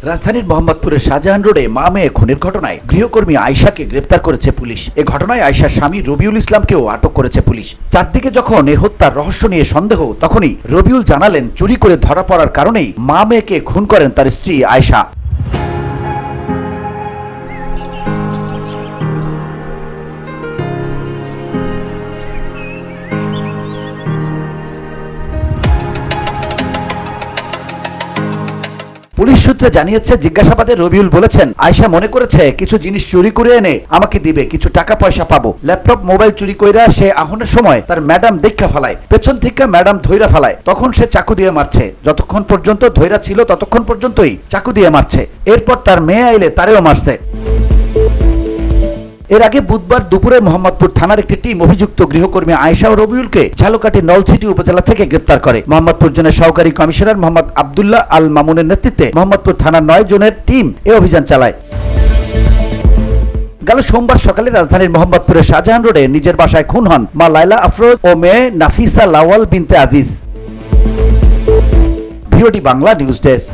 রাজধানীর মোহাম্মদপুরের শাহজাহান রোডে মা মেয়ে খুনের ঘটনায় গৃহকর্মী আয়েশাকে গ্রেপ্তার করেছে পুলিশ। এ ঘটনায় আয়েশার স্বামী রবিউল ইসলামকেও আটক করেছে পুলিশ। চারদিকে যখন এ হত্যার রহস্য নিয়ে সন্দেহ, তখনই রবিউল জানালেন চুরি করে ধরা পড়ার কারণেই মা মেয়েকে খুন করেন তার স্ত্রী আয়েশা। পুলিশ সূত্রে জানিয়েছে, জিজ্ঞাসাবাদে রবিউল বলেছেন, আয়েশা মনে করেছে কিছু জিনিস চুরি করে এনে আমাকে দিবে, কিছু টাকা পয়সা পাবো। ল্যাপটপ মোবাইল চুরি কইরা সে আহনের সময় তার ম্যাডাম দেখা ফালায়, পেছন থেকে ম্যাডাম ধইরা ফালায়, তখন সে চাকু দিয়ে মারছে। যতক্ষণ পর্যন্ত ধইরা ছিল ততক্ষণ পর্যন্তই চাকু দিয়ে মারছে। এরপর তার মেয়ে আইলে তারেও মারছে। এর আগে বুধবার দুপুরে মোহাম্মদপুর থানার একটি টিম অভিযুক্ত গৃহকর্মী আয়েশা ও রবিউলকে ঝালকাঠি নলছিটি উপজেলা থেকে গ্রেপ্তার করে। মোহাম্মদপুর জোনের সহকারী কমিশনার মোহাম্মদ আব্দুল্লাহ আল মামুনের নেতৃত্বে মোহাম্মদপুর থানার 9 জনের টিম এ অভিযান চালায়। গেল সোমবার সকালে রাজধানীর মোহাম্মদপুরের শাহজাহান রোডে নিজের বাসায় খুন হন মা লাইলা আফরোজ ও মেয়ে নাফিসা লাওয়াল বিনতে Aziz. VOD Bangla news desk.